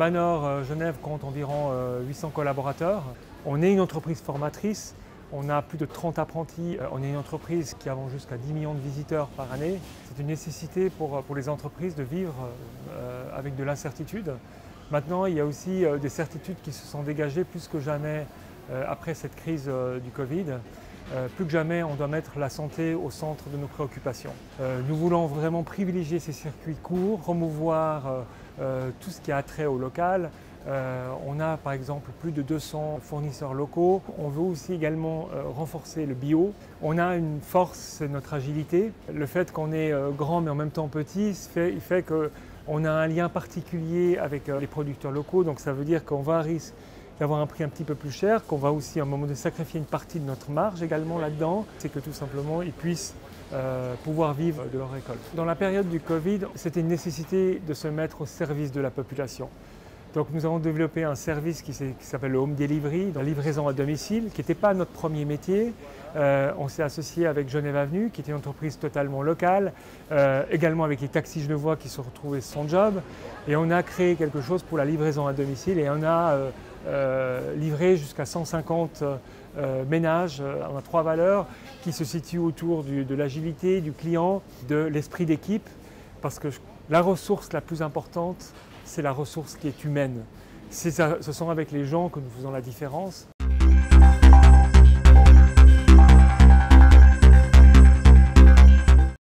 Manor Genève compte environ 800 collaborateurs. On est une entreprise formatrice. On a plus de 30 apprentis. On est une entreprise qui avons jusqu'à 10 millions de visiteurs par année. C'est une nécessité pour les entreprises de vivre avec de l'incertitude. Maintenant, il y a aussi des certitudes qui se sont dégagées plus que jamais après cette crise du Covid. Plus que jamais, on doit mettre la santé au centre de nos préoccupations. Nous voulons vraiment privilégier ces circuits courts, promouvoir tout ce qui a trait au local. On a par exemple plus de 200 fournisseurs locaux. On veut aussi également renforcer le bio. On a une force, c'est notre agilité. Le fait qu'on est grand mais en même temps petit, il fait qu'on a un lien particulier avec les producteurs locaux. Donc ça veut dire qu'on va risquer d'avoir un prix un petit peu plus cher, qu'on va aussi à un moment donné sacrifier une partie de notre marge également là-dedans. C'est que tout simplement ils puissent pouvoir vivre de leur récolte. Dans la période du Covid, c'était une nécessité de se mettre au service de la population. Donc nous avons développé un service qui s'appelle le Home Delivery, la livraison à domicile, qui n'était pas notre premier métier. On s'est associé avec Genève Avenue, qui était une entreprise totalement locale, également avec les taxis genevois qui se retrouvaient sans job. Et on a créé quelque chose pour la livraison à domicile et on a livré jusqu'à 150 ménages. On a 3 valeurs qui se situent autour de l'agilité, du client, de l'esprit d'équipe, parce que la ressource la plus importante, c'est la ressource qui est humaine. Ce sont avec les gens que nous faisons la différence.